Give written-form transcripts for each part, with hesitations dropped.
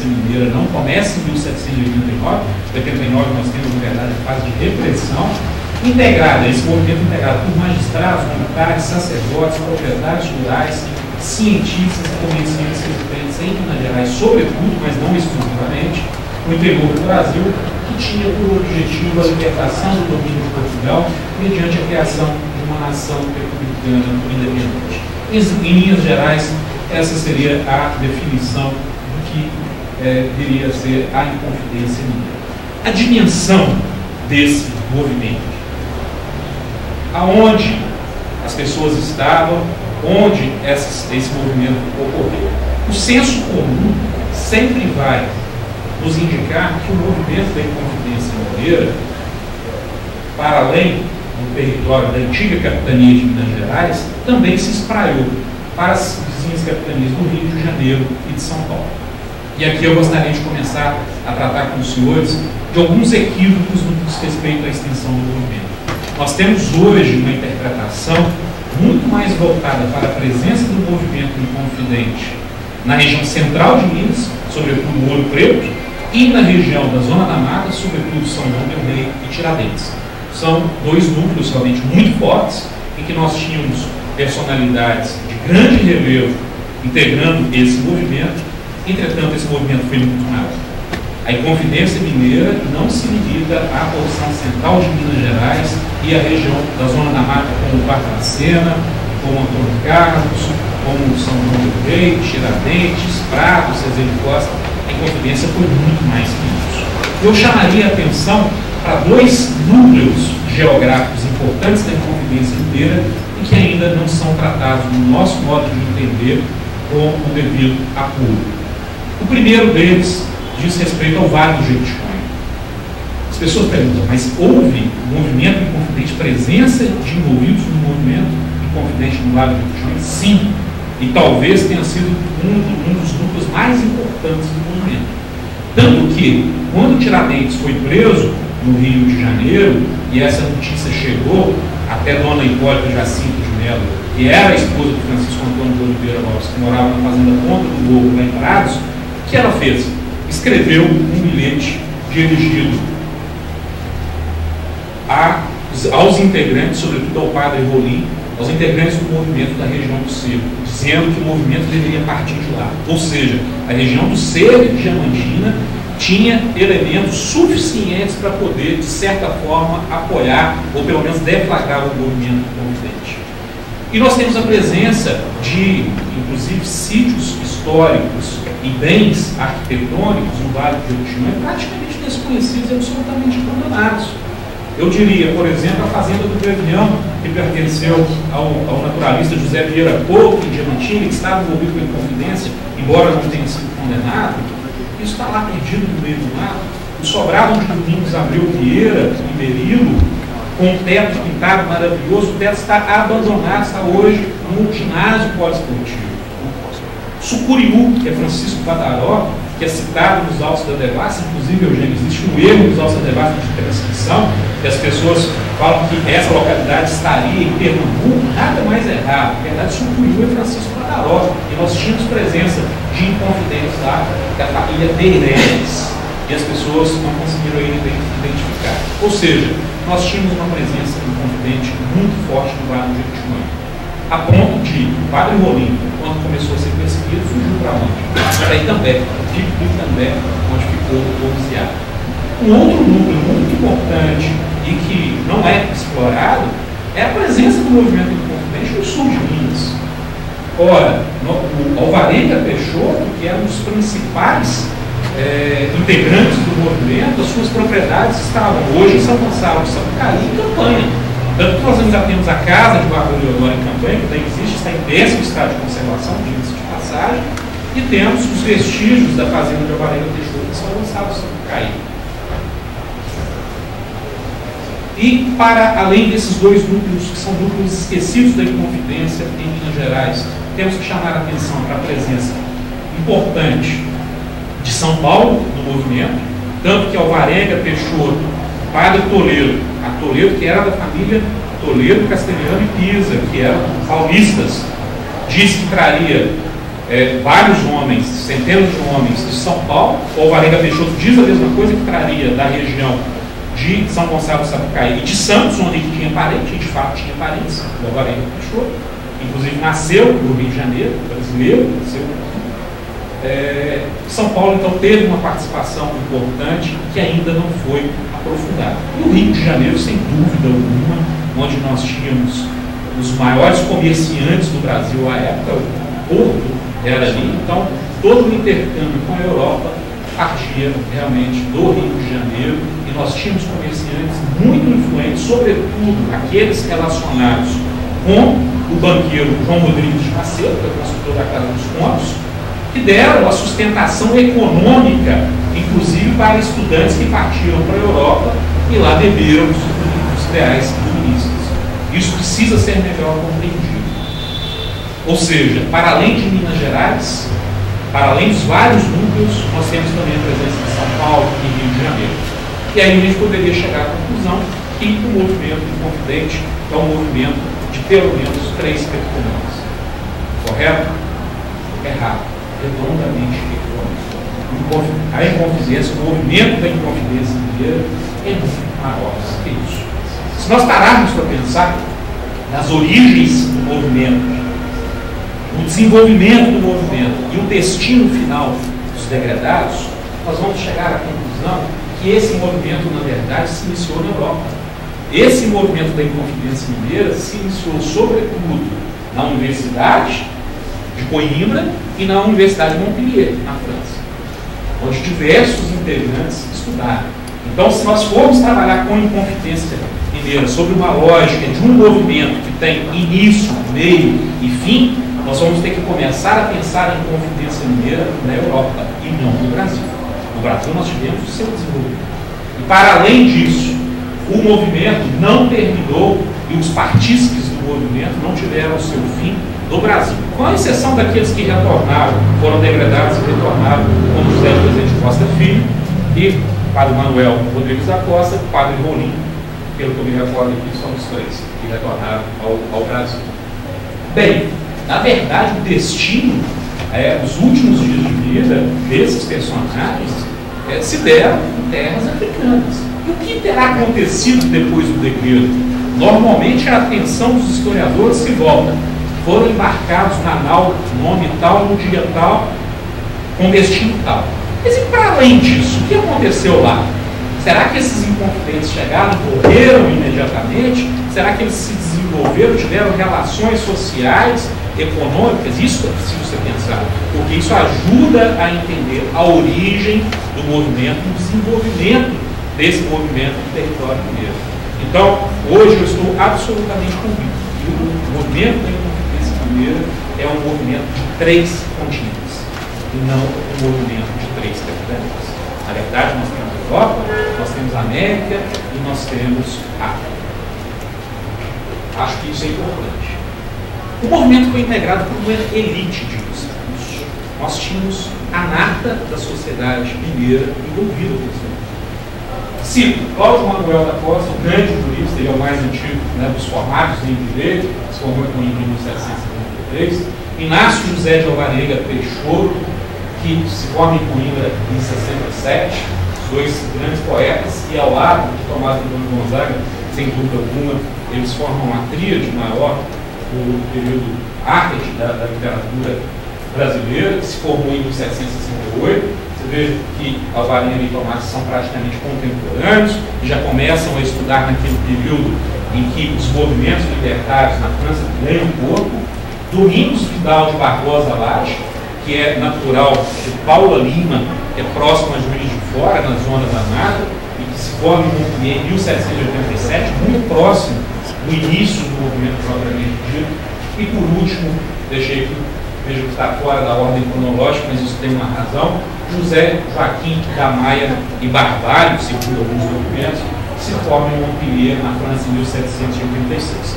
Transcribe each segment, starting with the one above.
Inconfidência Mineira não começa em 1789. Em 89 nós temos, na verdade, a fase de repressão integrada, esse movimento integrado por magistrados, militares, sacerdotes, proprietários rurais, cientistas e comerciantes residentes em Minas Gerais, sobretudo, mas não exclusivamente, no interior do Brasil, que tinha por objetivo a libertação do domínio de Portugal mediante a criação de uma nação republicana independente. Em linhas gerais, essa seria a definição do que deveria ser a Inconfidência Mineira. A dimensão desse movimento, aonde as pessoas estavam, onde esse movimento ocorreu. O senso comum sempre vai nos indicar que o movimento da Inconfidência Mineira, para além do território da antiga capitania de Minas Gerais, também se espraiou para as vizinhas capitanias do Rio de Janeiro e de São Paulo. E aqui eu gostaria de começar a tratar com os senhores de alguns equívocos no que diz respeito à extensão do movimento. Nós temos hoje uma interpretação muito mais voltada para a presença do movimento inconfidente na região central de Minas, sobretudo Ouro Preto, e na região da Zona da Mata, sobretudo São João del Rei e Tiradentes. São dois núcleos realmente muito fortes, em que nós tínhamos personalidades de grande relevo integrando esse movimento. Entretanto, esse movimento foi muito maior. A Inconfidência Mineira não se limita à porção central de Minas Gerais e à região da Zona da Mata, como Barbacena, como Antônio Carlos, como São João del Rei, Tiradentes, Prados, Cezé de Costa. A Inconfidência foi muito mais que isso. Eu chamaria a atenção para dois núcleos geográficos importantes da Inconfidência Mineira e que ainda não são tratados no nosso modo de entender com o devido apuro. O primeiro deles diz respeito ao Vale do Jequitinhonha. As pessoas perguntam, mas houve movimento inconfidente, presença de envolvidos no movimento inconfidente no Vale do Jequitinhonha? Sim, e talvez tenha sido um dos núcleos mais importantes do movimento. Tanto que, quando Tiradentes foi preso no Rio de Janeiro, e essa notícia chegou até Dona Hipólita Jacinto de Melo, que era a esposa do Francisco Antônio de Oliveira Lopes, que morava na fazenda Ponta do Morro, lá em Prados, o que ela fez? Escreveu um bilhete dirigido aos integrantes, sobretudo ao padre Rolim, aos integrantes do movimento da região do Cerro, dizendo que o movimento deveria partir de lá. Ou seja, a região do Cerro de Diamantina tinha elementos suficientes para poder, de certa forma, apoiar ou pelo menos deflagrar o movimento inconfidente. E nós temos a presença de, inclusive, sítios históricos e bens arquitetônicos no Vale do Jequitinhonha praticamente desconhecidos e absolutamente abandonados. Eu diria, por exemplo, a fazenda do Brevião, que pertenceu ao naturalista José Vieira Couto, em Diamantina, que estava envolvido com a Inconfidência, embora não tenha sido condenado. Isso está lá perdido no meio do mato. O sobrado de Domingos Abreu Vieira, em Berilo, com um teto pintado maravilhoso, o teto está abandonado, está hoje no ginásio poliesportivo. Sucuriú, que é Francisco Badaró, que é citado nos autos da devassa, inclusive, Eugênio, existe um erro nos autos da devassa de transcrição, que as pessoas falam que essa localidade estaria em Pernambuco, nada mais errado. Na verdade, Sucuriú é Francisco Badaró, e nós tínhamos presença de inconfidentes lá, da família Meireles, e as pessoas não conseguiram identificar. Ou seja, nós tínhamos uma presença inconfidente muito forte no Vale do Jequitinhonha, a ponto de o padre Rolim, quando começou a ser perseguido, fugiu para onde? Para Itambé, onde ficou policiado. Um outro núcleo muito importante e que não é explorado é a presença do movimento inconfidente no sul de Minas. Ora, o Alvarenga Peixoto, que é um dos principais integrantes do movimento, as suas propriedades estavam hoje em São Gonçalo de Sapucaí, em Campanha. Tanto que nós ainda temos a casa de Barra Leodoro em Campanha, que ainda existe, está em péssimo estado de conservação, diga-se de passagem, e temos os vestígios da fazenda de Alvarenga Peixoto em São Gonçalo de Sapucaí. E, para além desses dois núcleos, que são núcleos esquecidos da Inconfidência em Minas Gerais, temos que chamar a atenção para a presença importante de São Paulo no movimento, tanto que Alvarenga Peixoto, padre Toledo, a Toledo, que era da família Toledo, Castelhano e Pisa, que eram paulistas, disse que traria vários homens, centenas de homens de São Paulo. O Alvarenga Peixoto diz a mesma coisa, que traria da região de São Gonçalo do Sapucaí e de Santos, onde ele tinha parente, e de fato tinha parentes, o Alvarenga Peixoto, inclusive nasceu no Rio de Janeiro, brasileiro, nasceu. São Paulo, então, teve uma participação importante que ainda não foi aprofundada. E o Rio de Janeiro, sem dúvida alguma, onde nós tínhamos os maiores comerciantes do Brasil à época, o Porto era ali, então todo o intercâmbio com a Europa partia realmente do Rio de Janeiro, e nós tínhamos comerciantes muito influentes, sobretudo aqueles relacionados com o banqueiro João Rodrigues de Macedo, que é o construtor da Casa dos Contos, que deram a sustentação econômica, inclusive para estudantes que partiram para a Europa e lá beberam os ideais comunistas. Isso precisa ser melhor compreendido. Ou seja, para além de Minas Gerais, para além dos vários núcleos, nós temos também a presença de São Paulo e Rio de Janeiro. E aí a gente poderia chegar à conclusão que o movimento Inconfidente é um movimento de pelo menos 3 capitães. Correto? Errado. Redondamente errado. A Inconfidência, o movimento da Inconfidência mineira é muito maior que isso. Se nós pararmos para pensar nas origens do movimento, o desenvolvimento do movimento e o destino final dos degradados, nós vamos chegar à conclusão que esse movimento, na verdade, se iniciou na Europa. Esse movimento da Inconfidência Mineira se iniciou, sobretudo, na Universidade de Coimbra e na Universidade de Montpellier, na França, onde diversos integrantes estudaram. Então, se nós formos trabalhar com a Inconfidência Mineira sobre uma lógica de um movimento que tem início, meio e fim, nós vamos ter que começar a pensar em Inconfidência Mineira na Europa e não no Brasil. No Brasil nós tivemos o seu desenvolvimento. E para além disso, o movimento não terminou e os partícipes do movimento não tiveram o seu fim no Brasil. Com a exceção daqueles que retornaram, foram degradados e retornaram, como José Presidente Costa Filho e Padre Manuel Rodrigues da Costa, Padre Rolim, pelo que eu me recordo aqui, são os 3 que retornaram ao Brasil. Bem, na verdade, o destino, os últimos dias de vida desses personagens se deram em terras africanas. E o que terá acontecido depois do degredo? Normalmente a atenção dos historiadores se volta. Foram embarcados na nau, nome tal, no dia tal, com destino tal. Mas e para além disso, o que aconteceu lá? Será que esses inconfidentes chegaram, morreram imediatamente? Será que eles se desenvolveram, tiveram relações sociais, econômicas? Isso é preciso ser pensado, porque isso ajuda a entender a origem do movimento, o desenvolvimento desse movimento no território mineiro. Então, hoje eu estou absolutamente convicto que o movimento da Inconfidência Mineira é um movimento de 3 continentes, e não um movimento de 3 capitanias. Na verdade, nós temos a Europa, nós temos a América e nós temos a África. Acho que isso é importante. O movimento foi integrado por uma elite de cristãos. Nós tínhamos a nata da sociedade mineira envolvida com isso. Cito Cláudio Manuel da Costa, o grande jurista, ele é o mais antigo, dos formados em direito, se formou em Coimbra em 1753. Inácio José de Alvarenga Peixoto, que se forma em Coimbra em 67, os 2 grandes poetas, e ao lado de Tomás Antônio Gonzaga, sem dúvida alguma, eles formam uma tríade maior do período ápice da literatura brasileira, que se formou em 1768. Você veja que Alvarenga e Tomás são praticamente contemporâneos e já começam a estudar naquele período em que os movimentos libertários na França ganham corpo. Domingos Vidal de Barbosa Lage, que é natural de Paula Lima, que é próximo a Juiz de Fora, na zona da Mata, e que se forma em 1787, muito próximo do início do movimento propriamente dito. E por último, deixei aqui, vejo que está fora da ordem cronológica, mas isso tem uma razão, José Joaquim da Maia e Barbalho, segundo alguns documentos, se forma em Montpellier, na França, em 1786.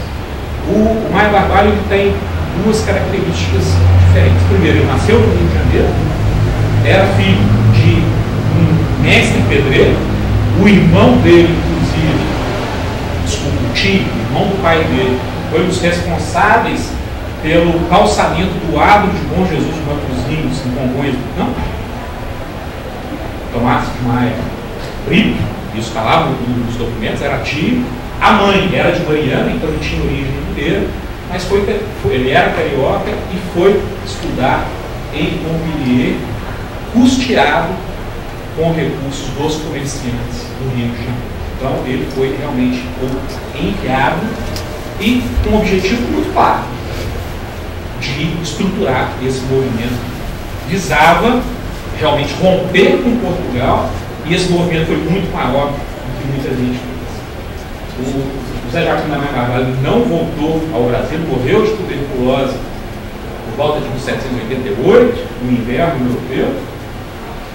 O Maia Barbalho tem 2 características diferentes. Primeiro, ele nasceu no Rio de Janeiro, era filho de um mestre pedreiro, o irmão dele, inclusive, desculpa, o tio, irmão do pai dele, foi um dos responsáveis pelo calçamento do adro de Bom Jesus de Matosinhos, em Congonhas do Campo. Tomás de Maia Brito, isso está lá nos documentos, era tio. A mãe era de Mariana, então ele tinha origem mineira, mas ele era carioca e foi estudar em Montpellier, custeado com recursos dos comerciantes do Rio de Janeiro. Então ele foi realmente enviado e com um objetivo muito claro de estruturar esse movimento. Visava realmente romper com Portugal, e esse movimento foi muito maior do que muita gente fez. O José Joaquim da Maia Carvalho não voltou ao Brasil, morreu de tuberculose por volta de 1788, no inverno europeu,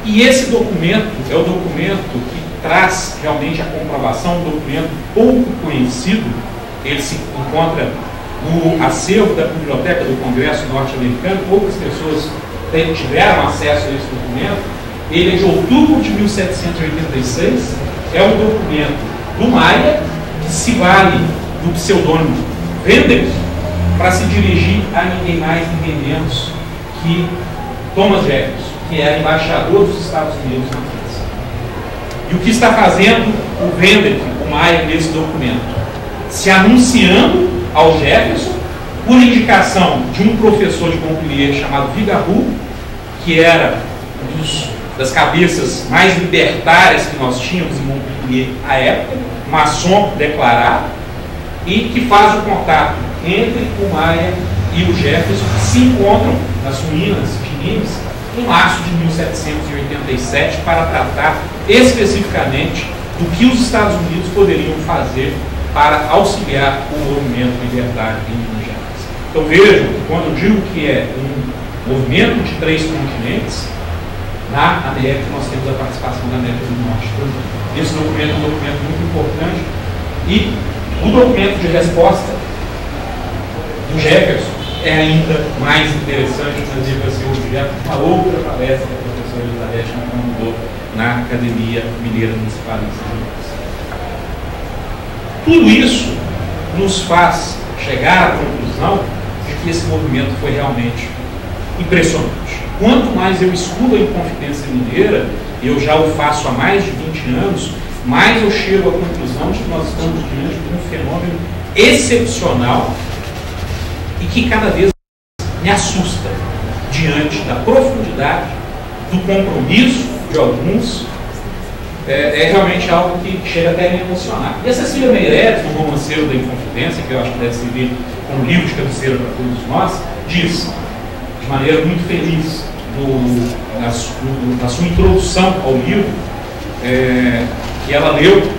e esse documento é o documento que traz realmente a comprovação, um documento pouco conhecido. Ele se encontra no acervo da Biblioteca do Congresso norte-americano, poucas pessoas tiveram acesso a esse documento. Ele é de outubro de 1786, é um documento do Maia, que se vale do pseudônimo Vendel para se dirigir a ninguém mais, ninguém menos que Thomas Jefferson, que era embaixador dos Estados Unidos na França. E o que está fazendo o Vendel, o Maia, nesse documento? Se anunciando ao Jefferson, por indicação de um professor de Montpellier chamado Vigarou, que era das cabeças mais libertárias que nós tínhamos em Montpellier à época, maçom declarado, e que faz o contato entre o Maia e o Jefferson, que se encontram nas ruínas de Nimes em março de 1787 para tratar especificamente do que os Estados Unidos poderiam fazer para auxiliar o movimento libertário em Minas Gerais. Então vejam, quando eu digo que é um movimento de 3 continentes, na América nós temos a participação da América do Norte também. Esse documento é um documento muito importante, e o documento de resposta do Jefferson é ainda mais interessante, mas ele vai ser objeto de uma outra palestra que a professora Elizabeth mandou na Academia Mineira Municipalista de Minas. Tudo isso nos faz chegar à conclusão de que esse movimento foi realmente impressionante. Quanto mais eu estudo a Inconfidência Mineira, e eu já o faço há mais de 20 anos, mais eu chego à conclusão de que nós estamos diante de um fenômeno excepcional e que cada vez me assusta diante da profundidade, do compromisso de alguns. É realmente algo que chega até a me emocionar. E a Cecília Meirelles, no Romanceiro da Inconfidência, que eu acho que deve servir como livro de cabeceira para todos nós, diz, de maneira muito feliz, na sua introdução ao livro, que ela leu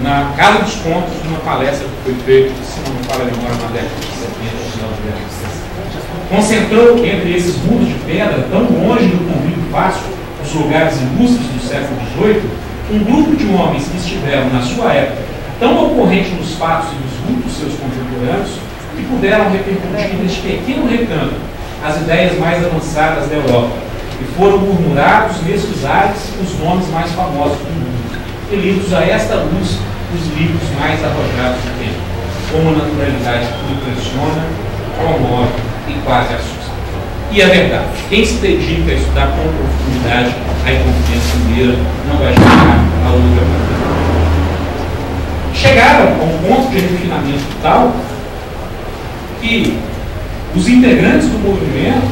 na Casa dos Contos, numa palestra que foi feita, se não me falha a memória, na década de 70, final da década de 60. Concentrou entre esses muros de pedra, tão longe do convívio fácil, os lugares ilustres do século XVIII, um grupo de homens que estiveram, na sua época, tão ocorrente nos fatos e nos vultos seus contemporâneos, que puderam repercutir neste pequeno recanto as ideias mais avançadas da Europa, e foram murmurados nesses ares os nomes mais famosos do mundo, e lidos a esta luz os livros mais arrojados do tempo, como a naturalidade que impressiona, promove e quase assusta. E é verdade, quem se dedica a estudar com profundidade a Inconfidência Mineira não vai chegar a outra coisa. Chegaram a um ponto de refinamento tal que os integrantes do movimento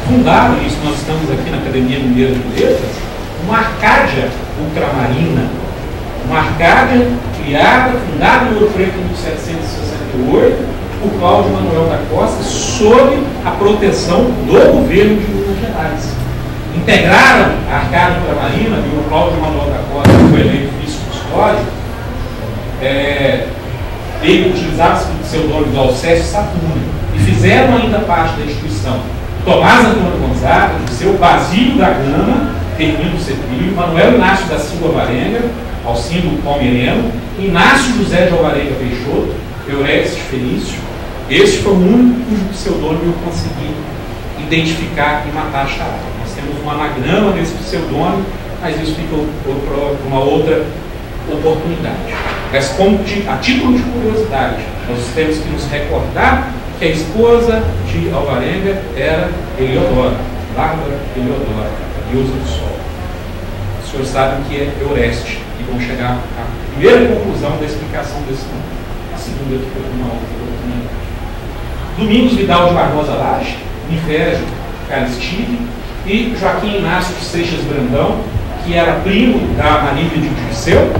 fundaram, isso nós estamos aqui na Academia Mineira de Letras, uma Arcádia ultramarina, uma Arcádia criada, fundada no Ouro Preto em 1768, por Cláudio Manuel da Costa, sob a proteção do governo de Minas Gerais. Integraram a Arcádia ultramarina, e o Cláudio Manuel da Costa foi eleito vice-custódio, ele utilizava-se do pseudônimo do Alcésio Saturno, e fizeram ainda parte da instituição Tomás Antônio Gonzaga, o seu Basílio da Gama, Firmino Cepilho, Manuel Inácio da Silva Varenga, Alcindo Palmeireno, Inácio José de Alvarenga Peixoto, Eurex de Felício. Este foi o único cujo pseudônimo eu consegui identificar e matar a charada. Nós temos um anagrama desse pseudônimo, mas isso fica para uma outra oportunidade. Mas como a título de curiosidade, nós temos que nos recordar que a esposa de Alvarenga era Heliodora, Bárbara Heliodora, a deusa do sol. Os senhores sabem que é Eureste, e vão chegar à primeira conclusão da explicação desse nome. A segunda que foi uma outra oportunidade. Domingos Vidal de Barbosa Lage, Niférgio Caristide, e Joaquim Inácio de Seixas Brandão, que era primo da Marília de Dirceu,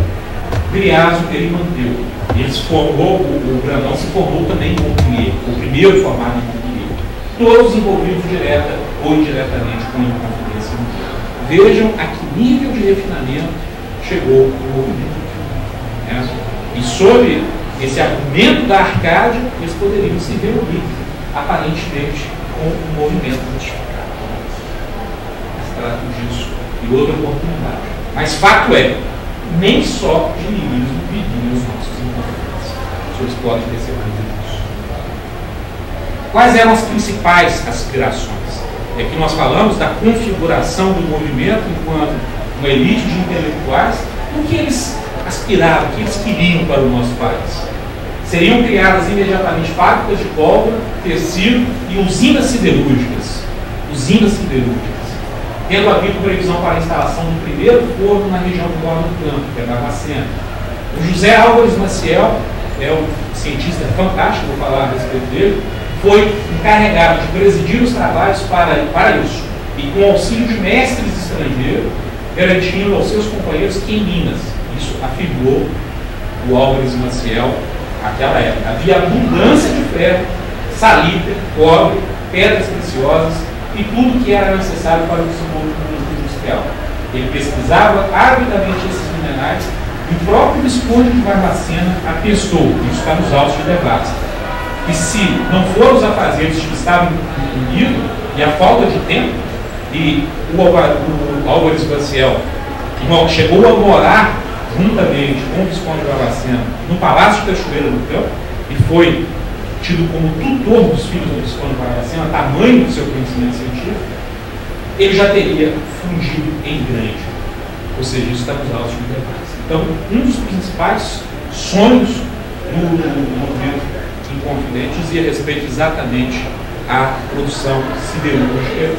Griásio Perimanteu. Ele se formou, o Brandão se formou também em Montpellier, o primeiro formado em Montpellier. Todos envolvidos direta ou indiretamente com a Inconfidência Mundial. Vejam a que nível de refinamento chegou o movimento. Né? E sobre esse argumento da Arcádia, eles poderiam se reunir, aparentemente, com o movimento justificado. Se trata disso e outra oportunidade. Mas fato é, nem só de niilismo viviam os nossos inconfidentes. Os senhores podem ter certeza disso. Quais eram as principais aspirações? Aqui nós falamos da configuração do movimento enquanto uma elite de intelectuais. O que eles aspiravam, o que eles queriam para o nosso país? Seriam criadas imediatamente fábricas de pólvora, tecido e usinas siderúrgicas. Usinas siderúrgicas. Tendo havido previsão para a instalação do primeiro forno na região do Borba do Campo, que é Barbacena. O José Álvares Maciel, é um cientista fantástico, vou falar a respeito dele, foi encarregado de presidir os trabalhos para isso, e com auxílio de mestres estrangeiros, garantindo aos seus companheiros que em Minas, isso afirmou o Álvares Maciel naquela época, havia abundância de ferro, salitre, cobre, pedras preciosas e tudo que era necessário para o desenvolvimento industrial. Ele pesquisava avidamente esses minerais e o próprio Visconde de Barbacena atestou, isso está nos autos de debate, que se não foram os afazeres que estavam unidos e a falta de tempo, e o Álvares Maciel chegou a morar juntamente com o Visconde de Barbacena no Palácio de Cachoeira do Campo e foi tido como tutor dos filhos do Visconde de Barbacena, tamanho do seu conhecimento científico, ele já teria fundido em grande. Ou seja, isso está nos autos de debate. Então, um dos principais sonhos do movimento Inconfidente dizia respeito exatamente à produção siderúrgica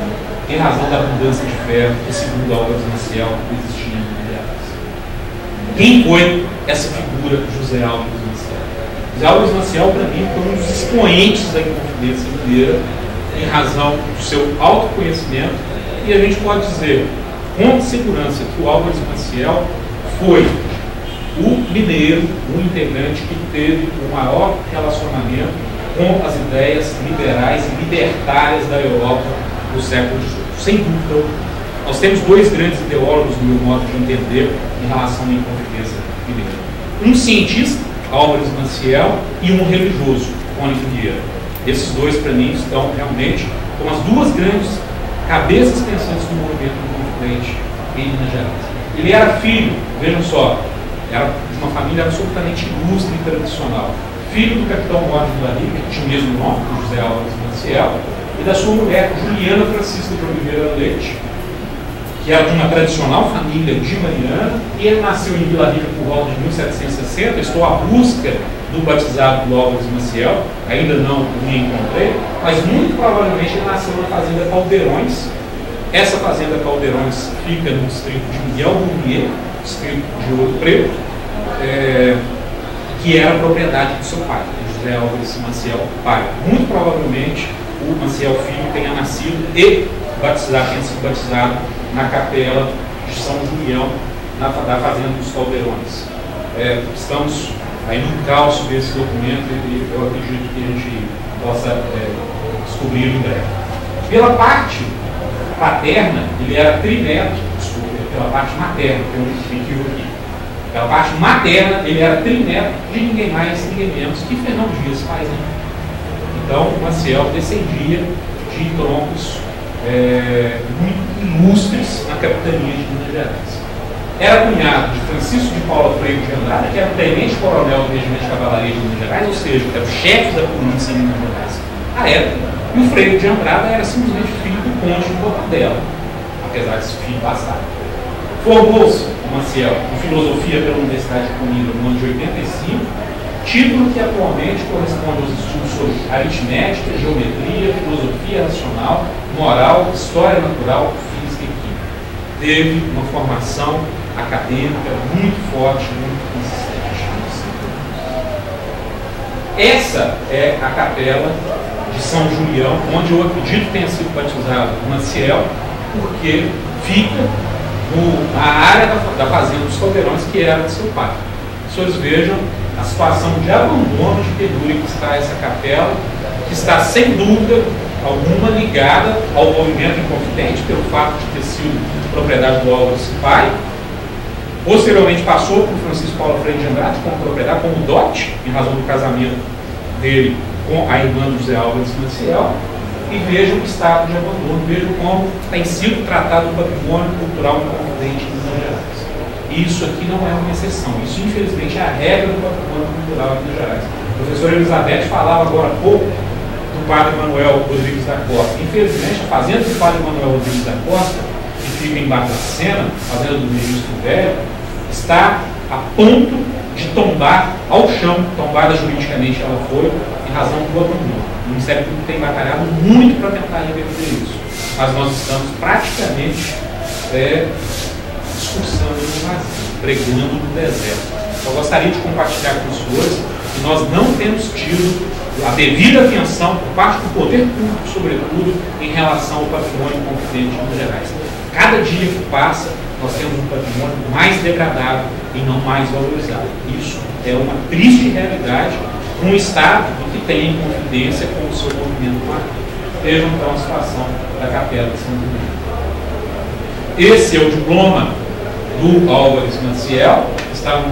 em razão da abundância de ferro que, segundo Álvares Maciel, existia em Minas Gerais. Quem foi essa figura José Álvares Maciel? José Álvares Maciel, para mim, foi um dos expoentes da Inconfidência mineira em razão do seu autoconhecimento, e a gente pode dizer com segurança que o Álvares Maciel foi o mineiro, o integrante que teve o maior relacionamento com as ideias liberais e libertárias da Europa do século XVIII. Sem dúvida, nós temos dois grandes ideólogos, no meu modo de entender, em relação à Inconfidência mineira. Um cientista, Álvares Maciel, e um religioso, Cônigo Vieira. Esses dois, para mim, estão realmente como as duas grandes cabeças pensantes do movimento Inconfidente em Minas Gerais. Ele era filho, vejam só, era de uma família absolutamente ilustre e tradicional. Filho do capitão Mor de Larica, que tinha o mesmo nome, José Álvares Maciel, e da sua mulher, Juliana Francisca de Oliveira Leite, que era de uma tradicional família de Mariana, e ele nasceu em Vila Rica por volta de 1760. Estou à busca do batizado do Álvares Maciel, ainda não me encontrei, mas muito provavelmente ele nasceu na fazenda Caldeirões. Essa fazenda Caldeirões fica no distrito de Miguel Burnier, distrito de Ouro Preto, que era propriedade do seu pai, José Álvares Maciel, pai. Muito provavelmente o Maciel filho tenha nascido e tenha sido batizado na capela de São Julião, da fazenda dos Caldeirões. Estamos aí no encalço desse documento e eu acredito que a gente possa descobrir em breve. Pela parte paterna, ele era trineto, pela parte materna, tem um equívoco aqui. Pela parte materna, ele era trineto de ninguém mais, ninguém menos que Fernão Dias, pai, né? Então, o Maciel descendia de troncos muito ilustres na capitania de Minas Gerais. Era cunhado de Francisco de Paula Freire de Andrade, que era o tenente-coronel do Regimento de Cavalaria de Minas Gerais, ou seja, que era o chefe da polícia em Minas Gerais à época. E o Freire de Andrade era simplesmente filho do conde de Botadela, apesar de ser filho bastardo. Formou-se o Maciel em filosofia pela Universidade de Coimbra no ano de 85, título que atualmente corresponde aos estudos sobre aritmética, geometria, filosofia racional, moral, história natural, física e química. Teve uma formação acadêmica muito forte, muito consistente. Essa é a capela de São Julião, onde eu acredito que tenha sido batizado Maciel, porque fica na área da fazenda dos Caldeirões, que era de seu pai. Os senhores vejam a situação de abandono de pendura que está essa capela, que está sem dúvida alguma ligada ao movimento inconfidente, pelo fato de ter sido propriedade do Álvares pai. Posteriormente passou por Francisco Paulo Freire de Andrade como propriedade, como dote, em razão do casamento dele com a irmã do José Álvares Maciel. E vejam o estado de abandono, vejam como tem sido tratado o patrimônio cultural inconfidente em Minas Gerais. E isso aqui não é uma exceção, isso infelizmente é a regra do patrimônio cultural em Minas Gerais. A professora Elizabeth falava agora há pouco do padre Manuel Rodrigues da Costa. Infelizmente, a fazenda do padre Manuel Rodrigues da Costa, que fica em Barbacena, fazenda do Ministro Velho, está a ponto de tombar ao chão, tombada juridicamente ela foi, em razão do abandono. O Ministério Público tem batalhado muito para tentar reverter isso, mas nós estamos praticamente discursando no vazio, pregando no deserto. Eu gostaria de compartilhar com os senhores que nós não temos tido a devida atenção por parte do poder público, sobretudo, em relação ao patrimônio inconfidente de Minas Gerais. Cada dia que passa, nós temos um patrimônio mais degradado e não mais valorizado. Isso é uma triste realidade, um Estado que tem inconfidência com o seu movimento marcante. Vejam então a situação da Capela de São Domingos. Esse é o diploma do Álvares Maciel, está no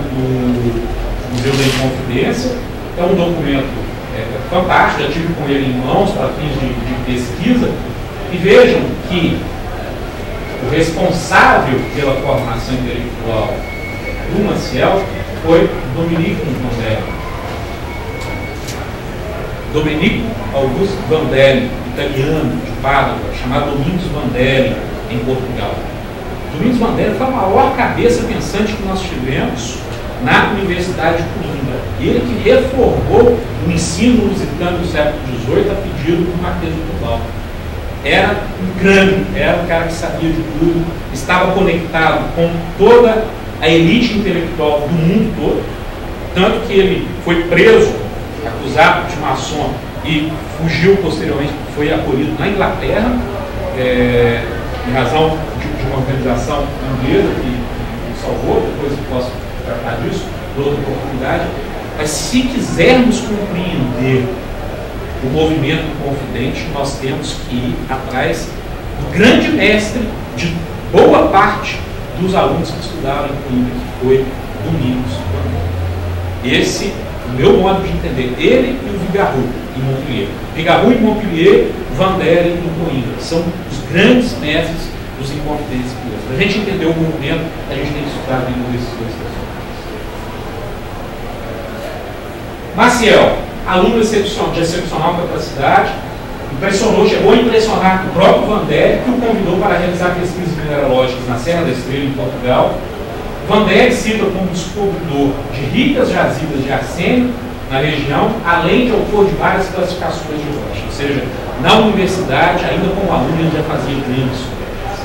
Museu da Inconfidência. É um documento fantástico, já tive com ele em mãos para fins de pesquisa. E vejam que o responsável pela formação intelectual do Maciel foi Domenico Vandelli. Domenico Augusto Vandelli, italiano, de Pádua, chamado Domingos Vandelli, em Portugal. Domingos Vandelli foi a maior cabeça pensante que nós tivemos na Universidade de Coimbra. Ele que reformou o ensino lusitano do século XVIII a pedido do Marquês de Pombal. Era um crânio, era um cara que sabia de tudo, estava conectado com toda a elite intelectual do mundo todo, tanto que ele foi preso, acusado de maçom, e fugiu posteriormente, foi acolhido na Inglaterra, em razão de uma organização inglesa que o salvou. Depois eu posso tratar disso, outra oportunidade. Mas se quisermos compreender o movimento confidente, nós temos que ir atrás do grande mestre de boa parte dos alunos que estudaram em Coimbra, que foi Domingos Vandelli. Esse, o meu modo de entender, ele e o Vigarou em Montpellier. Vigarou em Montpellier, Vandelli em Coimbra. São os grandes mestres dos inconfidentes criados. Para a gente entender o movimento, a gente tem que estudar bem esses dois personagens. Maciel, aluno de excepcional capacidade, impressionou, chegou a impressionar o próprio Vandelli, que o convidou para realizar pesquisas mineralógicas na Serra da Estrela, em Portugal. Vandelli cita como descobridor de ricas jazidas de arsênio na região, além de autor de várias classificações de rocha. Ou seja, na universidade, ainda como aluno, ele já fazia grandes descobertas.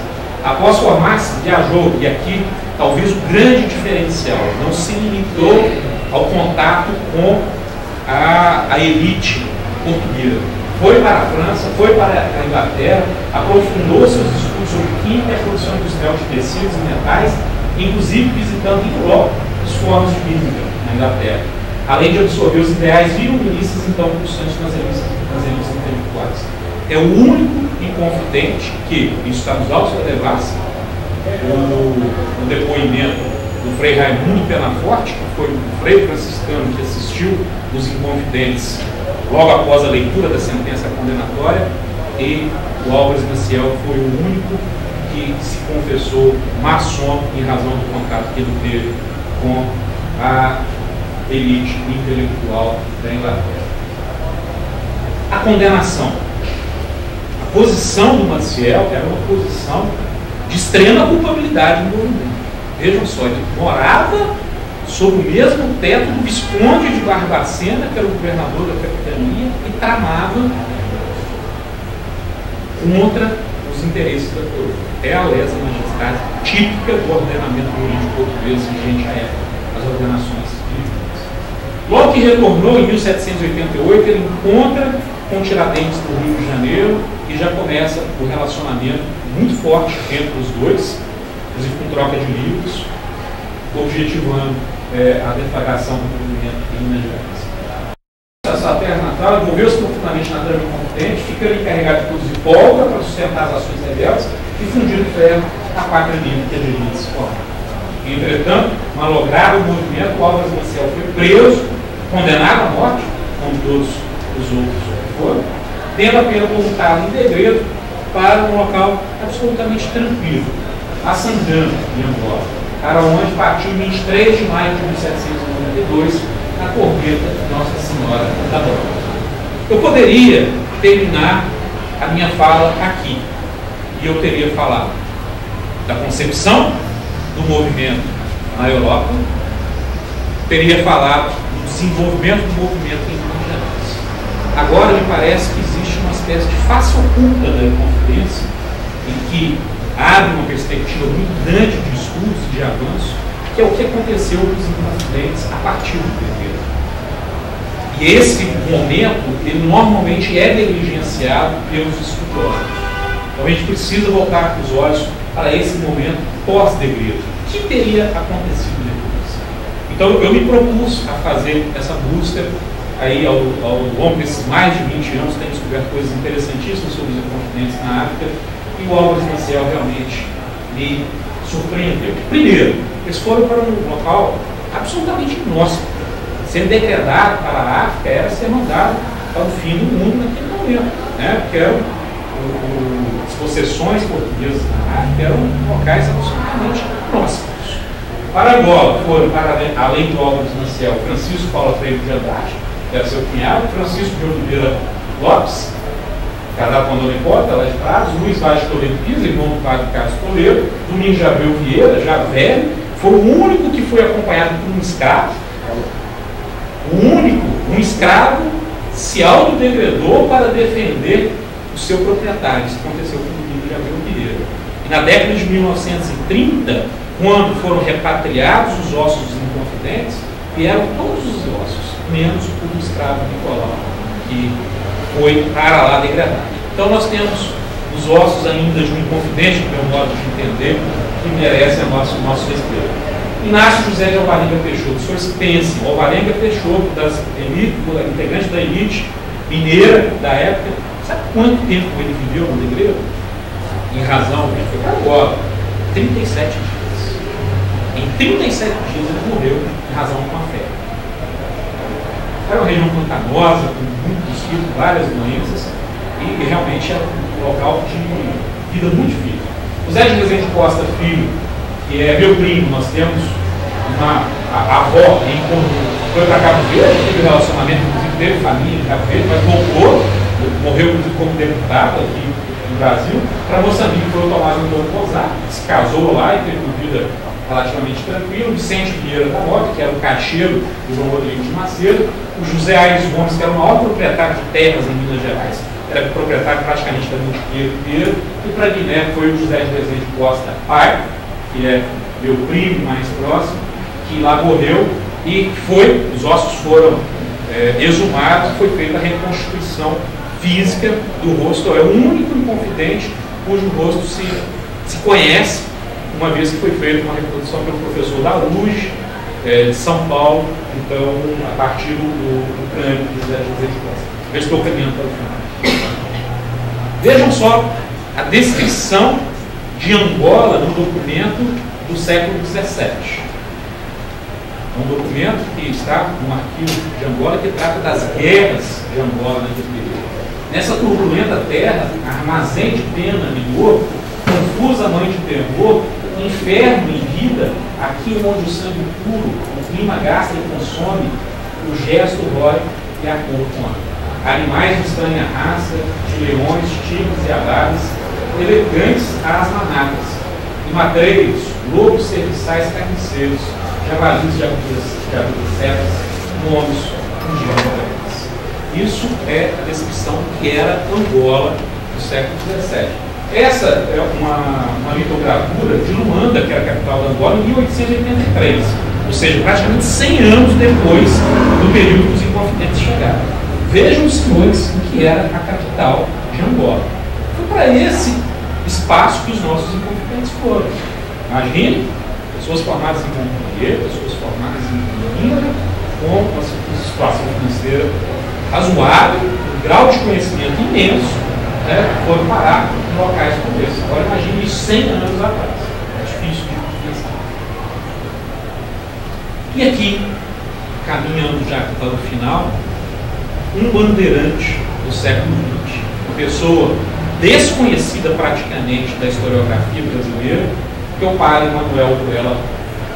Após formar-se, viajou, e aqui talvez o grande diferencial, não se limitou ao contato com a elite portuguesa. Foi para a França, foi para a Inglaterra, aprofundou seus estudos sobre química e produção industrial de tecidos e metais, inclusive visitando em loco os fóruns de Birmingham, na Inglaterra, além de absorver os ideais violonistas então pulsantes nas elites intelectuais. É o único inconfidente que, isso está nos autos da devassa, o depoimento do Frei Raimundo Penaforte, que foi o frei franciscano que assistiu os inconfidentes logo após a leitura da sentença condenatória, e o Álvares Maciel foi o único que se confessou maçom em razão do contato que ele teve com a elite intelectual da Inglaterra. A condenação. A posição do Maciel era uma posição de extrema culpabilidade no movimento. Vejam só, ele morava sob o mesmo teto do Visconde de Barbacena, que era o governador da capitania, e tramava contra os interesses da coroa. É a lesa magistrada típica do ordenamento jurídico português vigente à época, as ordenações jurídicas. Logo que retornou, em 1788, ele encontra com Tiradentes do Rio de Janeiro e já começa o relacionamento muito forte entre os dois, inclusive com troca de livros, objetivando a deflagração do movimento em Minas Gerais. Essa terra natal envolveu-se profundamente na trama incompetente, ficando encarregado de produzir pólvora para sustentar as ações rebeldes e fundir o ferro à pátria livre que deveria se formar. Entretanto, malogrado o movimento, o Álvares Maciel foi preso, condenado à morte, como todos os outros foram, tendo a pena comutado em degredo para um local absolutamente tranquilo, a Sangana, em Angola, para onde partiu em 23 de maio de 1792, na corbeta Nossa Senhora da Glória. Eu poderia terminar a minha fala aqui, e eu teria falado da concepção do movimento na Europa, teria falado do desenvolvimento do movimento em Minas Gerais. Agora me parece que existe uma espécie de face oculta da Inconfidência, em que abre uma perspectiva muito grande de estudos e de avanço, que é o que aconteceu com os Inconfidentes a partir do primeiro. E esse momento, ele normalmente é negligenciado pelos estudiosos. Então a gente precisa voltar os olhos para esse momento pós-degredo. O que teria acontecido depois? Então eu me propus a fazer essa busca aí ao longo desses mais de 20 anos, tenho descoberto coisas interessantíssimas sobre os Inconfidentes na África, e o Álvares Maciel realmente me surpreendeu. Primeiro, eles foram para um local absolutamente inóspito. Ser degradado para a África era ser mandado para o fim do mundo naquele momento, né? Porque eram, as possessões portuguesas na África eram locais absolutamente inóspitos. Para Angola foram, além do Álvares Maciel, Francisco Paulo Freire de Andrade, que era seu cunhado, Francisco de Oliveira Lopes, casado com a Dona Hipólita, lá de Prados, Luiz Vaz de Toledo Pisa, irmão do padre Carlos Toledo, Domingos de Abreu Vieira, já velho, foi o único que foi acompanhado por um escravo. Um escravo se autodegradou para defender o seu proprietário. Isso aconteceu com o Domingos de Abreu Vieira. E na década de 1930, quando foram repatriados os ossos dos Inconfidentes, vieram todos os ossos, menos o do escravo Nicolau, que foi para lá degradado. Então nós temos os ossos ainda de um Inconfidente, do meu modo de entender, que merece o nosso respeito. Inácio José de Alvarenga Peixoto. Os senhores pensem, Alvarenga Peixoto, integrante da elite mineira da época, sabe quanto tempo ele viveu no degredo? Em razão, ele foi para agora, 37 dias. Em 37 dias ele morreu em razão de uma febre. Era uma região pantanosa, com muito mosquito, várias doenças, e realmente era um local de vida muito difícil. José de Rezende Costa Filho, que é meu primo, nós temos a avó em foi para Cabo Verde, teve relacionamento, inclusive teve família em Cabo Verde, mas voltou, morreu como deputado aqui no Brasil, para Moçambique. Foi o Tomás Antônio Gonzaga, se casou lá e teve uma vida relativamente tranquila. Vicente Vieira da Mota, que era o caixeiro do João Rodrigues de Macedo, o José Aires Gomes, que era o maior proprietário de terras em Minas Gerais, era proprietário praticamente da Montiqueira inteira, e para Guiné foi o José de Rezende Costa Pai, que é meu primo mais próximo, que lá morreu e os ossos foram exumados, foi feita a reconstituição física do rosto. É o único Inconfidente cujo rosto se conhece, uma vez que foi feita uma reprodução pelo professor da UJ, de São Paulo, então a partir do crânio de José de Costa. Eu estou caminhando para o final. Vejam só a descrição de Angola no documento do século XVII. É um documento que está no arquivo de Angola, que trata das guerras de Angola naquele período. Nessa turbulenta terra, armazém de pena e dor, confusa mãe de terror, inferno e vida, aqui onde o sangue puro, o clima gasta e consome, o gesto rói e a cor come. Animais de estranha raça, de leões, tigres e aves, elegantes às manadas, e matreiros, lobos serviçais carniceiros, javalis, jabuticabas, cepas, gnomos, indígenas. Isso é a descrição que era Angola do século XVII. Essa é uma litografura de Luanda, que era a capital da Angola, em 1883, ou seja, praticamente 100 anos depois do período que os Inconfidentes chegaram. Vejam os senhores o que era a capital de Angola. Foi para esse espaço que os nossos Inconfidentes foram. Imagine, pessoas formadas em Montpellier, pessoas formadas em Coimbra, com uma situação financeira razoável, um grau de conhecimento imenso, foram parar em locais como esse. Agora imagine isso 100 anos atrás. É difícil de pensar. E aqui, caminhando já para o final, um bandeirante do século XX, uma pessoa desconhecida praticamente da historiografia brasileira, que é o padre Manuel Goela.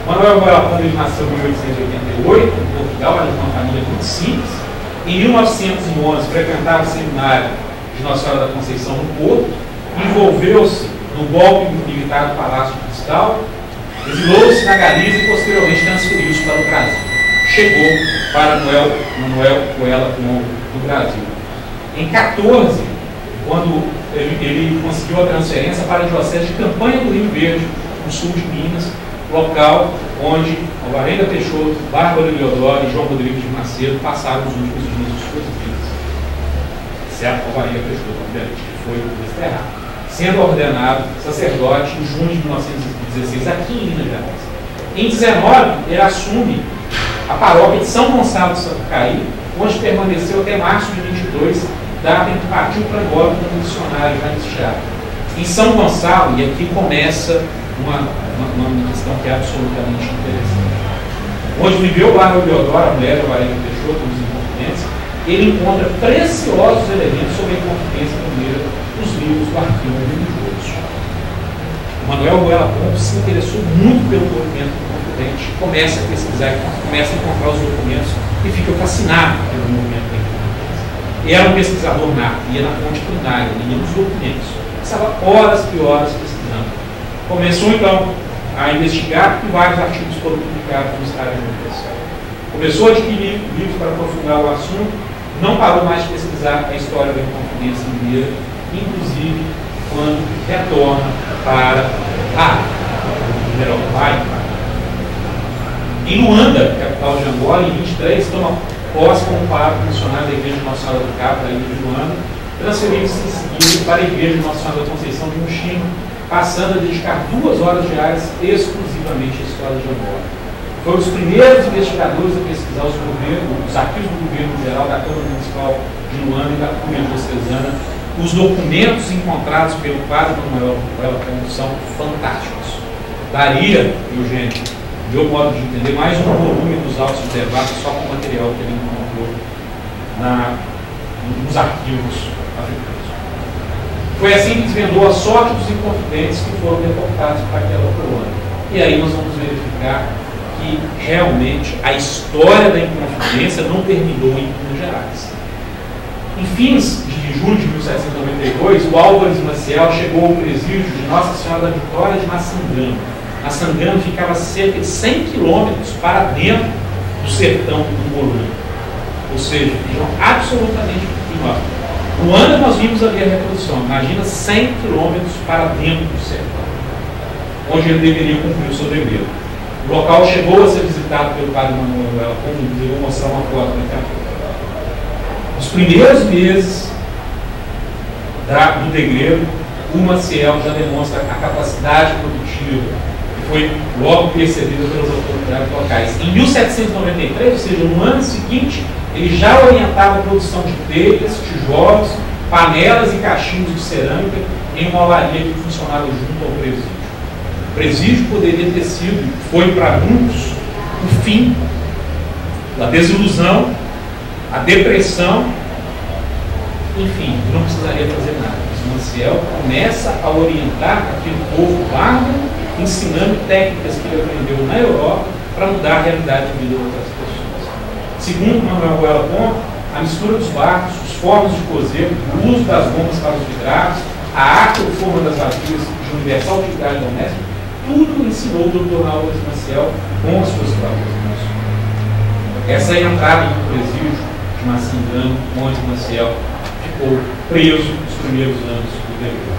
Manuel Goela, quando ele nasceu em 1888, em Portugal, era de uma família muito simples. Em 1911, frequentava o seminário de Nossa Senhora da Conceição no Porto, envolveu-se no golpe militar do Palácio Cristal, exilou-se na Galiza e posteriormente transferiu-se para o Brasil. Chegou para Manuel Goela no Brasil. Em 14, quando ele conseguiu a transferência para a Diocese de Campanha do Rio Verde, no sul de Minas, local onde Alvarenga Peixoto, Bárbara Leodoro e João Rodrigues de Macedo passaram os últimos dias de suas vidas. Certo? Alvarenga Peixoto, obviamente, que foi desterrado. Sendo ordenado sacerdote em junho de 1916, aqui em Minas Gerais. Em 19, ele assume a paróquia de São Gonçalo de Sapucaí, onde permaneceu até março de 22, data em que partiu para Angola como missionário já iniciado. Em São Gonçalo, e aqui começa uma questão que é absolutamente interessante. Onde viveu Bárbara Leodoro, a mulher de Alvarenga Peixoto, dos Inconfidentes, ele encontra preciosos elementos sobre a Inconfidência mineira nos livros do arquivo religioso. Manuel Goela Pontes se interessou muito pelo movimento Inconfidente, começa a pesquisar, começa a encontrar os documentos e fica fascinado pelo movimento Inconfidente. Era um pesquisador nato, ia na fonte primária, ia nos documentos, passava horas e horas pesquisando. Começou então a investigar e vários artigos foram publicados no Estado de Educação. Começou a adquirir livros para aprofundar o assunto, não parou mais de pesquisar a história da Inconfidência mineira, inclusive quando retorna para em Luanda, capital de Angola, em 23, toma posse como pároco missionário da Igreja Nossa Senhora do Cabo, da ilha de Luanda, transferindo-se em seguida para a Igreja Nossa Senhora da Conceição de Mochima, passando a dedicar 2 horas diárias exclusivamente à história de Angola. Foi um dos primeiros investigadores a pesquisar os arquivos do governo geral, da Câmara Municipal de Luanda e da Cunha Diocesana. Os documentos encontrados pelo padre Manuel Goela Pontes são fantásticos. Daria, Eugênio, meu modo de entender, mais um volume dos autos de debate só com o material que ele encontrou nos arquivos africanos. Foi assim que desvendou a sorte dos Inconfidentes que foram deportados para aquela colônia. E aí nós vamos verificar que realmente a história da Inconfidência não terminou em Minas Gerais. Em fins de julho de 1792, o Álvares Maciel chegou ao presídio de Nossa Senhora da Vitória de Massangano. Massangano ficava a cerca de 100 quilômetros para dentro do sertão do Morumbi. Ou seja, região absolutamente pequena. No ano nós vimos ali a reprodução. Imagina 100 quilômetros para dentro do sertão, onde ele deveria cumprir o seu dever. O local chegou a ser visitado pelo padre Manuel Goela Pontes, eu vou mostrar uma foto daqui a pouco. Nos primeiros meses do degredo, o Maciel já demonstra a capacidade produtiva que foi logo percebida pelas autoridades locais. Em 1793, ou seja, no ano seguinte, ele já orientava a produção de telhas, tijolos, panelas e cachimbos de cerâmica em uma olaria que funcionava junto ao presídio. O presídio poderia ter sido, foi para muitos, o fim da desilusão, a depressão, enfim, não precisaria fazer nada. Mas Maciel começa a orientar aquele povo bárbaro, ensinando técnicas que ele aprendeu na Europa para mudar a realidade de vida de outras pessoas. Segundo Manuel Goela Pontes, a mistura dos barcos, os fornos de cozer, o uso das gomas para os vidrados, a arte ou forma das vasilhas de universal utilidade doméstica, tudo ensinou o Dr. Álvares Maciel com as suas próprias mãos. Essa é a entrada no presídio de Macingano, onde Maciel ficou preso nos primeiros anos do período.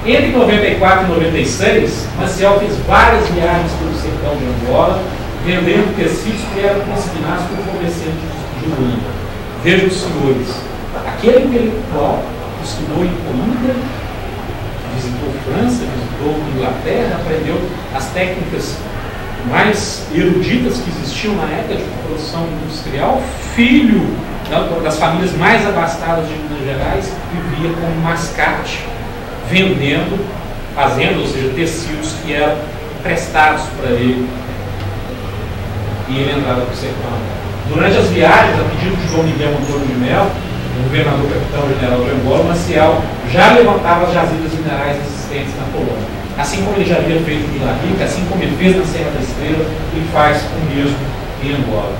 Entre 94 e 96, Maciel fez várias viagens pelo sertão de Angola, vendendo tecidos que eram consignados por comerciantes de Luanda. Vejam os senhores, aquele intelectual que estudou em Colômbia, visitou França, visitou Inglaterra, aprendeu as técnicas mais eruditas que existiam na época de produção industrial, filho das famílias mais abastadas de Minas Gerais, vivia como mascate, vendendo, fazendo, ou seja, tecidos que eram prestados para ele, e ele entrava para o sertão. Durante as viagens, a pedido de João Miguel Antônio de Melo, o governador capitão-general de Angola, Maciel já levantava as jazidas minerais existentes na Colômbia. Assim como ele já havia feito em Vila Rica, assim como ele fez na Serra da Estrela, ele faz o mesmo em Angola.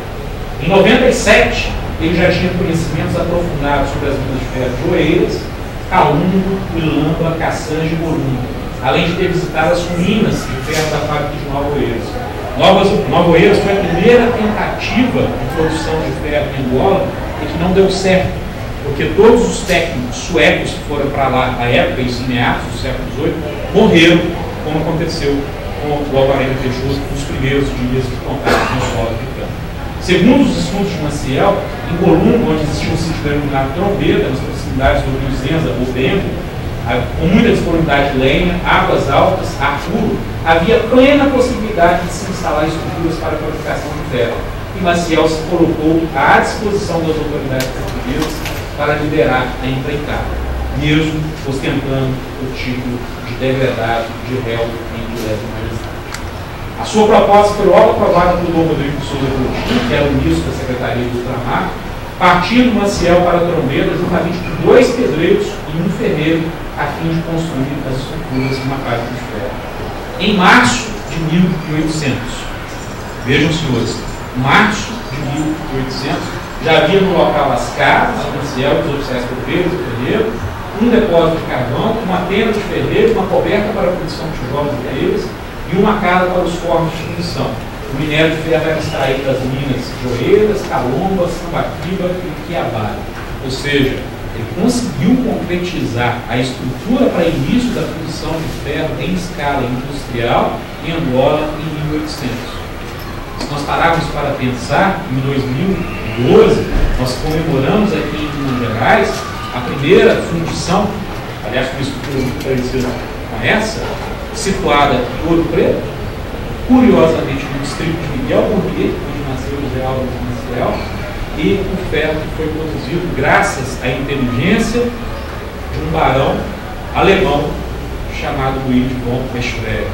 Em 97, ele já tinha conhecimentos aprofundados sobre as minas de ferro de Oeiras, Calumbo, Ilamba, Caçange e Morumba, além de ter visitado as ruínas de ferro da fábrica de Nova Oeiras. Nova Oeiras foi a primeira tentativa de produção de ferro em Angola e que não deu certo, porque todos os técnicos suecos que foram para lá na época, em meados do século XVIII, morreram, como aconteceu com o Alvarenga Peixoto nos primeiros dias de contato no solo africano. Segundo os estudos de Maciel, em Colombo, onde existia um sítio denominado Trombeta, nas proximidades do rio Zenza ou Bento, com muita disponibilidade de lenha, águas altas, ar puro, havia plena possibilidade de se instalar estruturas para a fabricação de ferro. E Maciel se colocou à disposição das autoridades portuguesas para liderar a empreitada, mesmo ostentando o título de degradado de réu em indireta majestade. A sua proposta foi logo aprovada pelo Dom Rodrigo de Souza Coutinho, que era o ministro da Secretaria do Ultramar, partindo Maciel para Trombeta, juntamente com 2 pedreiros e um ferreiro, a fim de construir as estruturas de uma fábrica de ferro. Em março de 1800, vejam, senhores, março de 1800, já havia no local as casas de Maciel, dos oficiais copeiros e ferreiro, um depósito de carvão, uma tenda de ferreiro, uma coberta para a produção de tijolos e telhas e uma casa para os fornos de fundição. O minério de ferro era extraído das minas de Oeiras, Calomba, Sambaquiba e Quiabá. Ou seja, ele conseguiu concretizar a estrutura para início da produção de ferro em escala industrial em Angola em 1800. Se nós pararmos para pensar, em 2012, nós comemoramos aqui em Minas Gerais a primeira fundição, aliás, com uma estrutura muito parecida com essa, situada em Ouro Preto, curiosamente no distrito de Miguel Burnier, onde nasceu José Álvares Maciel, e o ferro que foi produzido graças à inteligência de um barão alemão chamado Luiz von Eschwege.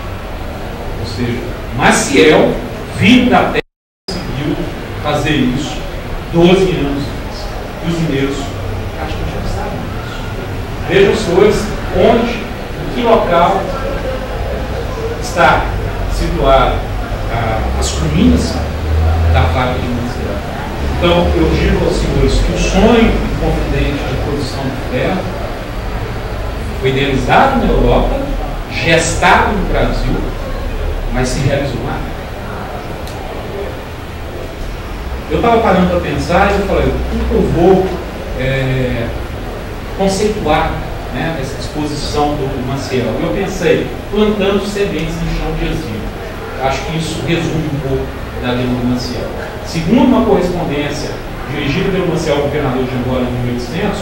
Ou seja, Maciel, vindo da terra, conseguiu fazer isso 12 anos antes. E os mineiros praticamente não sabem disso. Vejam, senhores, onde, em que local está situado as ruínas da fábrica de Maciel. Então, eu digo aos senhores que o sonho confidente de produção de ferro foi idealizado na Europa, gestado no Brasil, mas se realizou lá. Eu estava parando para pensar e eu falei, como que eu vou conceituar, né, essa exposição do Maciel? Eu pensei, plantando sementes em chão de exílio. Acho que isso resume um pouco da vida do Maciel. Segundo uma correspondência dirigida pelo Maciel, governador de Angola, em 1800,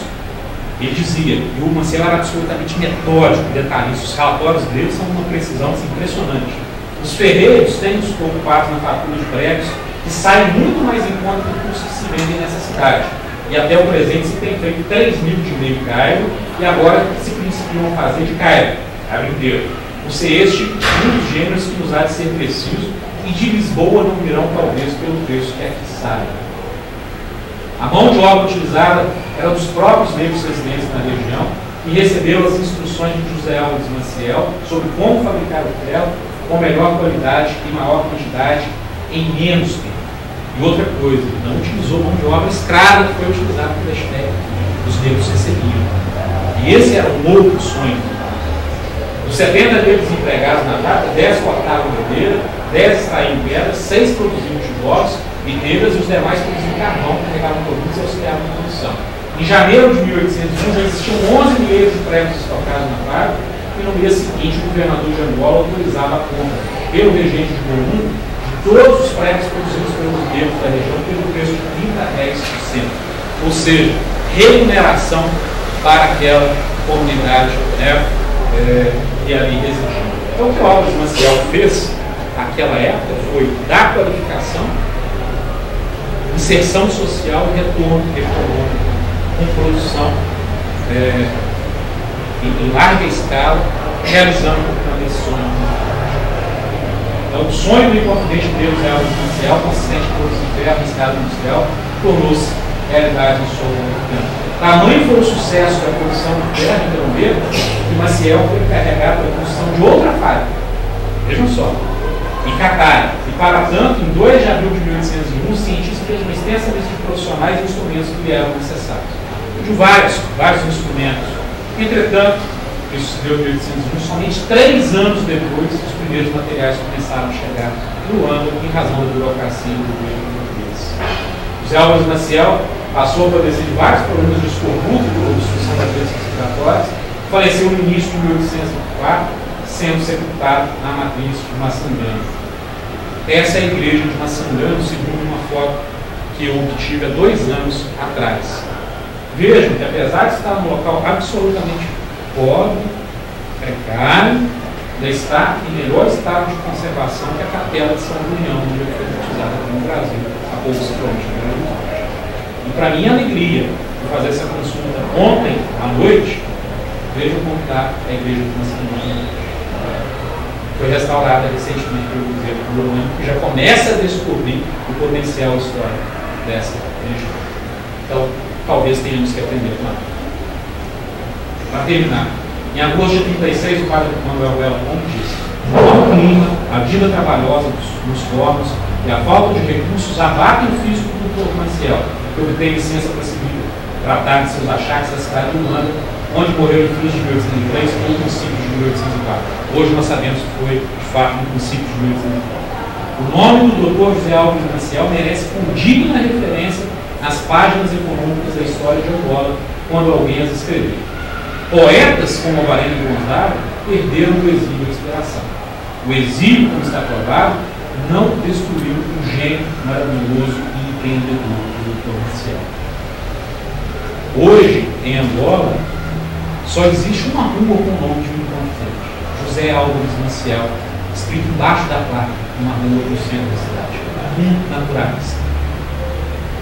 ele dizia que o Maciel era absolutamente metódico, detalhista. Os relatórios dele são de uma precisão impressionante. Os ferreiros têm os ocupados na fatura de pregos que saem muito mais em conta do que os que se vendem nessa cidade. E até o presente se tem feito 3 mil de meio cairo e agora se principiam a fazer de cairo inteiro. Por ser este um dos gêneros que nos há de ser preciso e de Lisboa não virão talvez pelo preço que aqui sai. A mão de obra utilizada era dos próprios negros residentes na região e recebeu as instruções de José Álvares Maciel sobre como fabricar o ferro com melhor qualidade e maior quantidade em menos tempo. E outra coisa, não utilizou mão de obra escrava que foi utilizada pela Eschwege. Os negros recebiam. E esse era um outro sonho. Os Dos 70 deles empregados na data, 10 cortavam madeira, 10 extraíam pedra, 6 produziam tijolos e telhas e os demais produziam carvão, carregavam produtos e auxiliavam na produção. Em janeiro de 1801 já existiam 11 milheiros de pregos estocados na fábrica e no mês seguinte o governador de Angola autorizava a compra pelo regente de Bolum de todos os pregos produzidos pelos negros da região pelo preço de R$30 por cento. Ou seja, remuneração para aquela comunidade, né, que ali residia. Então o que o Álvares Maciel fez naquela época foi dar qualificação, inserção social e retorno econômico com produção em larga escala, realizando esse sonho. Então o sonho do Inconfidente de Deus, Álvares Maciel, consistente em produzir ferro em escala industrial, tornou-se realidade no solo americano. Tamanho foi o sucesso da produção do ferro em Peromeiro que Maciel foi encarregado da construção de outra fábrica. Vejam só, em Catar. E para tanto, em 2 de abril de 1801, o cientista fez uma extensa lista de profissionais e instrumentos que lhe eram necessários. De vários instrumentos. Entretanto, isso se deu em 1801, somente 3 anos depois, os primeiros materiais começaram a chegar no ano em razão da burocracia do governo português. José Álvares Maciel passou a padecer vários problemas de escorbuto por obstrução das vias respiratórias, faleceu no início de 1804, sendo sepultado na matriz de Massangano. Essa é a igreja de Massangano, segundo uma foto que eu obtive há 2 anos atrás. Vejam que, apesar de estar num local absolutamente pobre, precário, ainda está em melhor estado de conservação que a Capela de São União, onde foi utilizada aqui no Brasil, há pouco se promete. E para minha alegria de fazer essa consulta ontem à noite, vejam como está a igreja de Massangano. Foi restaurada recentemente pelo governo colombiano, que já começa a descobrir o potencial histórico dessa região. Então, talvez tenhamos que aprender com ela. Para terminar, em agosto de 1936, o padre Manuel Bela Ponte disse: o clima, a vida trabalhosa nos fornos e a falta de recursos abatem o físico do povo Maciel, que obtém licença para seguir tratar de seus achaques da cidade de Luanda, onde morreu em fins de 1803 ou no princípio de 1804. Hoje nós sabemos que foi, de fato, no princípio de 1804. O nome do Dr. José Álvares Maciel merece condigna referência nas páginas econômicas da história de Angola, quando alguém as escreveu. Poetas como Alvarenga e Gonzaga perderam o exílio da inspiração. O exílio, como está provado, não destruiu o gênio maravilhoso e empreendedor do Dr. Maciel. Hoje, em Angola, só existe uma rua com o nome de um inconfidente, José Álvares Maciel, escrito embaixo da placa, uma rua no centro da cidade, naturalista.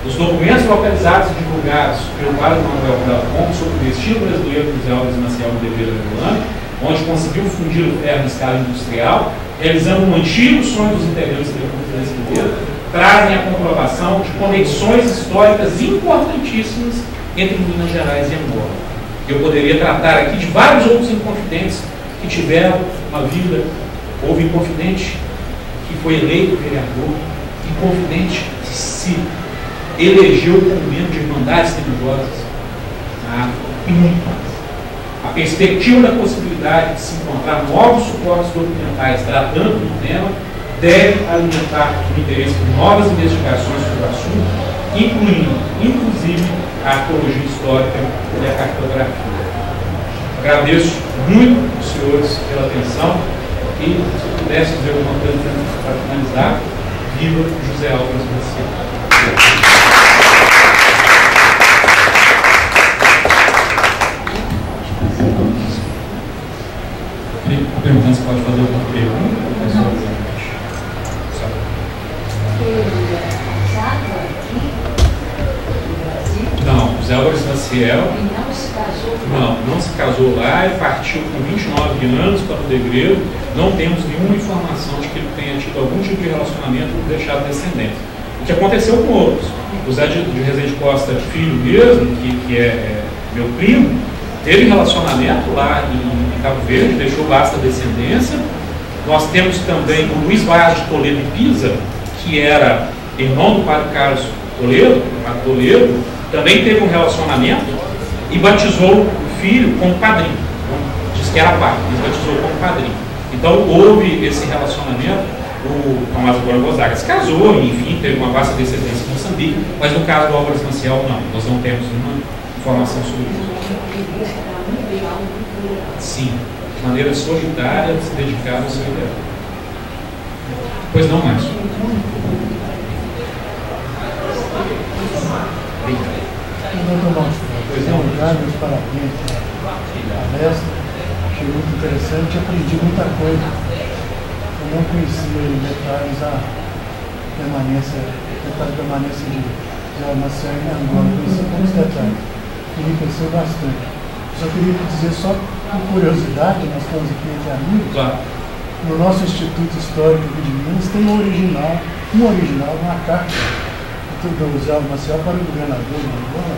Os documentos localizados e divulgados pelo padre Manuel Bela Ponte sobre o destino brasileiro de José Álvares Maciel no dever angolano, onde conseguiu fundir o ferro em escala industrial, realizando um antigo sonho dos integrantes da Conferência Mineira, trazem a comprovação de conexões históricas importantíssimas entre Minas Gerais e Angola. Eu poderia tratar aqui de vários outros inconfidentes que tiveram uma vida. Houve inconfidente que foi eleito vereador, inconfidente que se elegeu como membro de irmandades religiosas, e muito mais. A perspectiva da possibilidade de se encontrar novos suportes documentais tratando do tema deve alimentar o interesse por novas investigações sobre o assunto, incluindo, inclusive, a arqueologia histórica e a cartografia. Agradeço muito aos senhores pela atenção e, se eu pudesse dizer alguma coisa para finalizar, viva José Álvares Maciel. Perguntando se pode fazer alguma pergunta, professor? Não, José Álvares Maciel não se casou lá e partiu com 29 anos para o Degredo. Não temos nenhuma informação de que ele tenha tido algum tipo de relacionamento ou deixado descendente. O que aconteceu com outros. O José de Rezende Costa, filho mesmo, que é meu primo, teve relacionamento lá em Cabo Verde, deixou vasta descendência. Nós temos também o Luiz Vaz de Toledo e Pisa, que era irmão do padre Carlos Toledo, também teve um relacionamento e batizou o filho como padrinho. Então, diz que era padre, ele batizou como padrinho. Então houve esse relacionamento. O Tomás Agora Gonzaga se casou, enfim, teve uma vasta descendência em Moçambique, mas no caso do Álvares Maciel, não, nós não temos nenhuma informação sobre isso. Sim, de maneira solitária, se dedicava ao seu ideal. Pois não, Márcio. Pois não, meus parabéns pela palestra, achei muito interessante, aprendi muita coisa. Eu não conhecia em detalhes a permanência de Maciel em Angola, conheci poucos detalhes, me enriqueceu bastante. Só queria dizer, só por curiosidade, nós estamos aqui entre amigos, claro. No nosso Instituto Histórico de Minas tem um original, uma carta do Zé Maciel para o governador de Angola,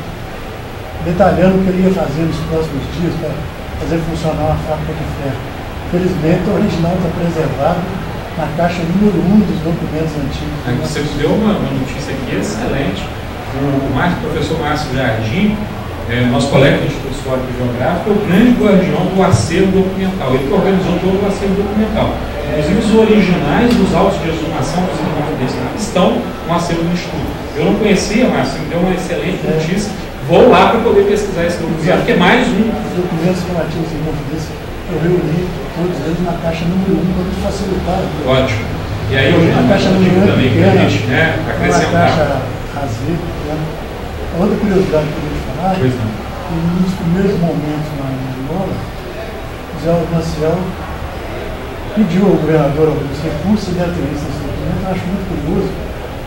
detalhando o que ele ia fazer nos próximos dias para fazer funcionar uma fábrica de ferro. Felizmente, o original está preservado na caixa número 1 dos documentos antigos. Você me deu uma notícia aqui excelente. O professor Márcio Jardim, nosso colega do Instituto Histórico e Geográfico, é o grande guardião do acervo documental. Ele que organizou todo o acervo documental. Inclusive, os originais dos autos de exumação dos inconfidenciais estão no acervo do Instituto. Eu não conhecia, Márcio, me deu uma excelente notícia. Vou lá para poder pesquisar esse documento, que é mais um. Os documentos relativos à inconfidência, eu reuni todos eles na caixa número 1 para facilitar. Ótimo. E aí eu na caixa número 1 também pequena, a gente, acrescentar. Uma caixa razia, pequena. Outra curiosidade que eu queria falar, que nos primeiros momentos na Angola, o Zé Maciel pediu ao governador alguns recursos e atribuições desse documento. Eu acho muito curioso.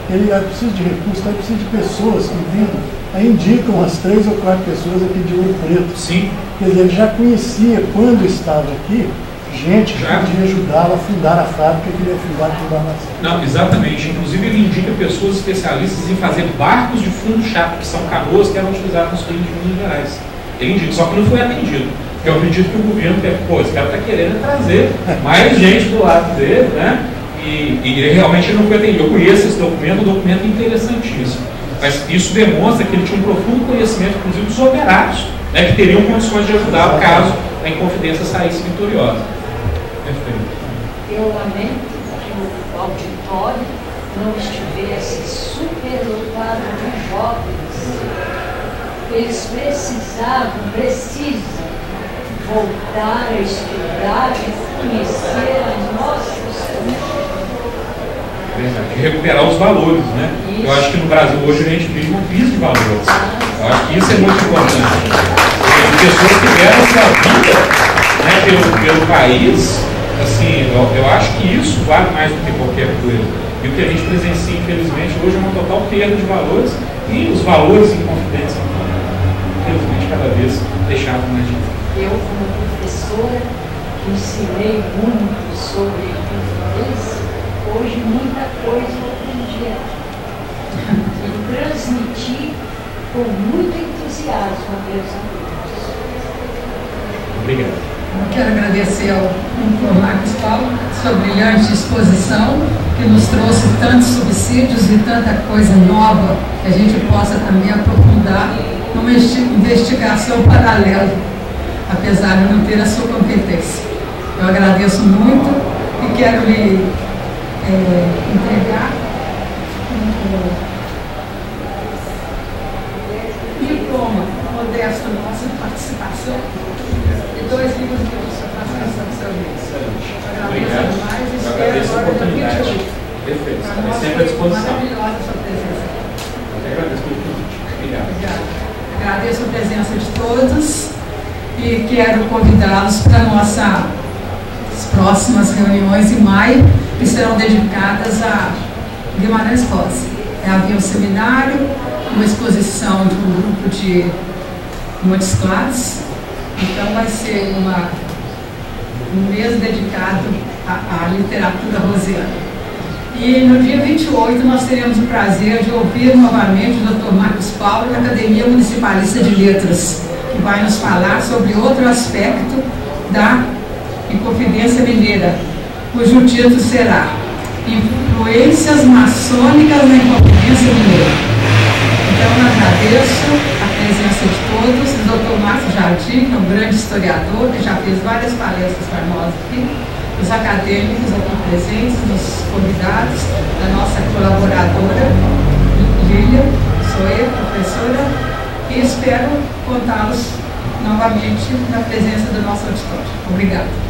Ele precisa de recursos, ele precisa de pessoas que entendam. Aí indicam umas 3 ou 4 pessoas aqui de Ouro Preto. Sim. Quer dizer, ele já conhecia, quando estava aqui, gente que podia ajudá-lo a fundar a fábrica que ele ia fundar com a nação. Não, exatamente. Inclusive, ele indica pessoas especialistas em fazer barcos de fundo chato, que são canoas que eram utilizadas nos crimes de Minas Gerais. Ele indica, só que não foi atendido. Porque eu acredito que o governo quer, esse cara está querendo trazer mais gente do lado dele, né? E ele realmente não foi atendido. Eu conheço esse documento, um documento interessantíssimo. Mas isso demonstra que ele tinha um profundo conhecimento, inclusive, dos operários, né, que teriam condições de ajudar caso a Inconfidência saísse vitoriosa. Perfeito. Eu lamento que o auditório não estivesse superlotado de jovens. Eles precisam voltar a estudar e conhecer a nossa história. E recuperar os valores, né? Isso. Eu acho que no Brasil hoje a gente vive uma crise de valores. Eu acho que isso é muito importante. Pessoas que deram sua vida, né, pelo país, assim, eu acho que isso vale mais do que qualquer coisa. E o que a gente presencia, infelizmente, hoje é uma total perda de valores e os valores em confidência, infelizmente, cada vez deixados mais difíceis. Eu, como professora, que ensinei muito sobre confidência, hoje muita coisa eu aprendi e transmiti com muito entusiasmo a meus alunos. Obrigado. Eu quero agradecer ao Dr. Marcos Paulo sua brilhante exposição, que nos trouxe tantos subsídios e tanta coisa nova que a gente possa também aprofundar numa investigação paralela, apesar de não ter a sua competência. Eu agradeço muito e quero lhe entregar um diploma modesto nossa de participação e 2 livros de participação do seu mês. Agradeço demais e espero agora no 28. Perfeito. É sempre à disposição. Maravilhosa a sua presença. Eu agradeço pelo convite. Obrigado. Agradeço a presença de todos e quero convidá-los para nossas próximas reuniões em maio, que serão dedicadas a Guimarães Rosa. Havia um seminário, uma exposição de um grupo de Montes Claros, então vai ser um mês dedicado à literatura rosiana. E no dia 28 nós teremos o prazer de ouvir novamente o Dr. Marcos Paulo, da Academia Municipalista de Letras, que vai nos falar sobre outro aspecto da Inconfidência Mineira, cujo título será Influências Maçônicas na Inconfidência Mineira. Então, eu agradeço a presença de todos, o Dr. Márcio Jardim, que é um grande historiador, que já fez várias palestras para nós aqui, os acadêmicos aqui presentes, os convidados, a nossa colaboradora, Lília Soia, professora, e espero contá-los novamente na presença do nosso auditório. Obrigada.